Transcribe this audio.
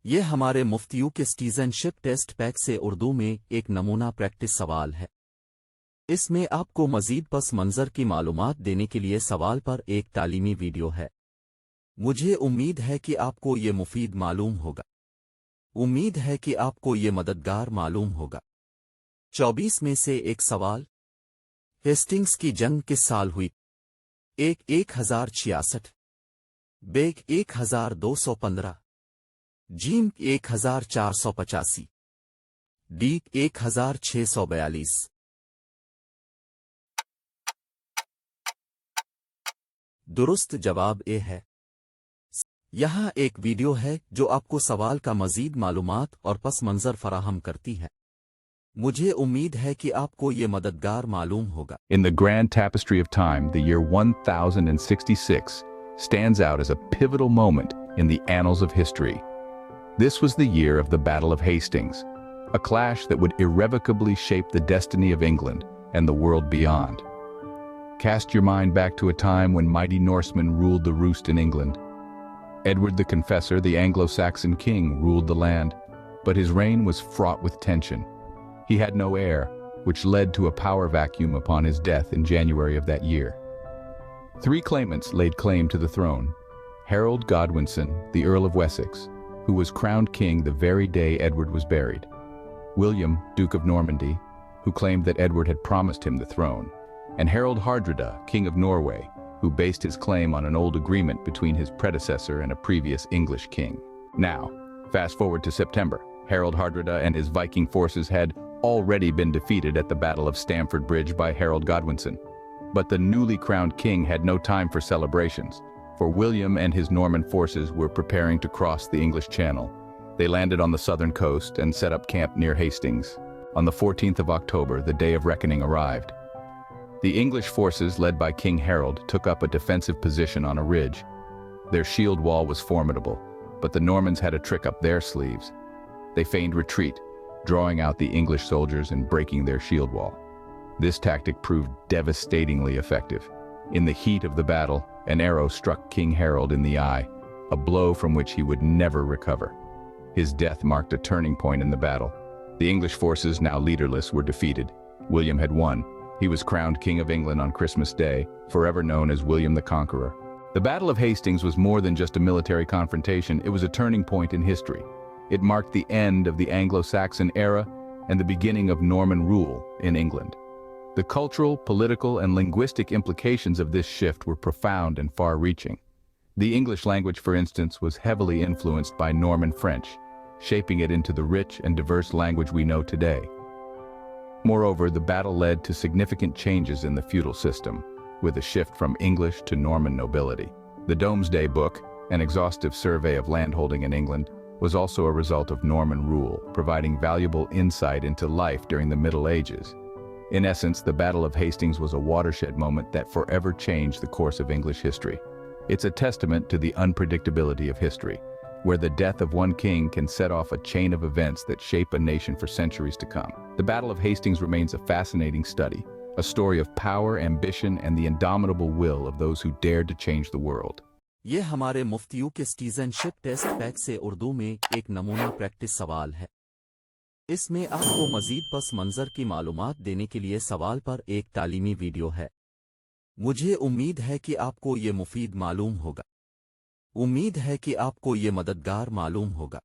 ये हमारे मुफ्त यूके सिटीजनशिप टेस्ट पैक से उर्दू में एक नमूना प्रैक्टिस सवाल है। इसमें आपको मजीद पस मंज़र की मालूमात देने के लिए सवाल पर एक तालीमी वीडियो है। मुझे उम्मीद है कि आपको ये मुफीद मालूम होगा। उम्मीद है कि आपको ये मददगार मालूम होगा। 24 में से एक सवाल। हेस्टिंग्स की जंग किस साल हुई? 1066, बेग 1215, जीम 1485, डी 1642। दुरुस्त जवाब ए है। यहाँ एक वीडियो है जो आपको सवाल का मजीद मालूमात और पस मंज़र फराहम करती है। मुझे उम्मीद है कि आपको ये मददगार मालूम होगा। In the grand tapestry of time, the year 1066 stands out as a pivotal moment in the annals of history. This was the year of the Battle of Hastings, a clash that would irrevocably shape the destiny of England and the world beyond. Cast your mind back to a time when mighty Norsemen ruled the roost in England. Edward the Confessor, the Anglo-Saxon king, ruled the land, but his reign was fraught with tension. He had no heir, which led to a power vacuum upon his death in January of that year. Three claimants laid claim to the throne: Harold Godwinson, the Earl of Wessex, who was crowned king the very day Edward was buried; William, Duke of Normandy, who claimed that Edward had promised him the throne; and Harold Hardrada, King of Norway, who based his claim on an old agreement between his predecessor and a previous English king. Now, fast forward to September. Harold Hardrada and his Viking forces had already been defeated at the Battle of Stamford Bridge by Harold Godwinson. But the newly crowned king had no time for celebrations, for William and his Norman forces were preparing to cross the English Channel. They landed on the southern coast and set up camp near Hastings. On the 14th of October, the day of reckoning arrived. The English forces, led by King Harold, took up a defensive position on a ridge. Their shield wall was formidable, but the Normans had a trick up their sleeves. They feigned retreat, drawing out the English soldiers and breaking their shield wall. This tactic proved devastatingly effective. In the heat of the battle, an arrow struck King Harold in the eye, a blow from which he would never recover. His death marked a turning point in the battle. The English forces, now leaderless, were defeated. William had won. He was crowned King of England on Christmas Day, forever known as William the Conqueror. The Battle of Hastings was more than just a military confrontation. It was a turning point in history. It marked the end of the Anglo-Saxon era and the beginning of Norman rule in England. The cultural, political, and linguistic implications of this shift were profound and far-reaching. The English language, for instance, was heavily influenced by Norman French, shaping it into the rich and diverse language we know today. Moreover, the battle led to significant changes in the feudal system, with a shift from English to Norman nobility. The Domesday Book, an exhaustive survey of landholding in England, was also a result of Norman rule, providing valuable insight into life during the Middle Ages. In essence, the Battle of Hastings was a watershed moment that forever changed the course of English history. It's a testament to the unpredictability of history, where the death of one king can set off a chain of events that shape a nation for centuries to come. The Battle of Hastings remains a fascinating study, a story of power, ambition, and the indomitable will of those who dared to change the world. ये हमारे मुफ्त UK citizenship test pack से उर्दू में एक नमूना practice सवाल है। इसमें आपको मजीद पस मंज़र की मालूमात देने के लिए सवाल पर एक तालीमी वीडियो है। मुझे उम्मीद है कि आपको ये मुफीद मालूम होगा। उम्मीद है कि आपको ये मददगार मालूम होगा।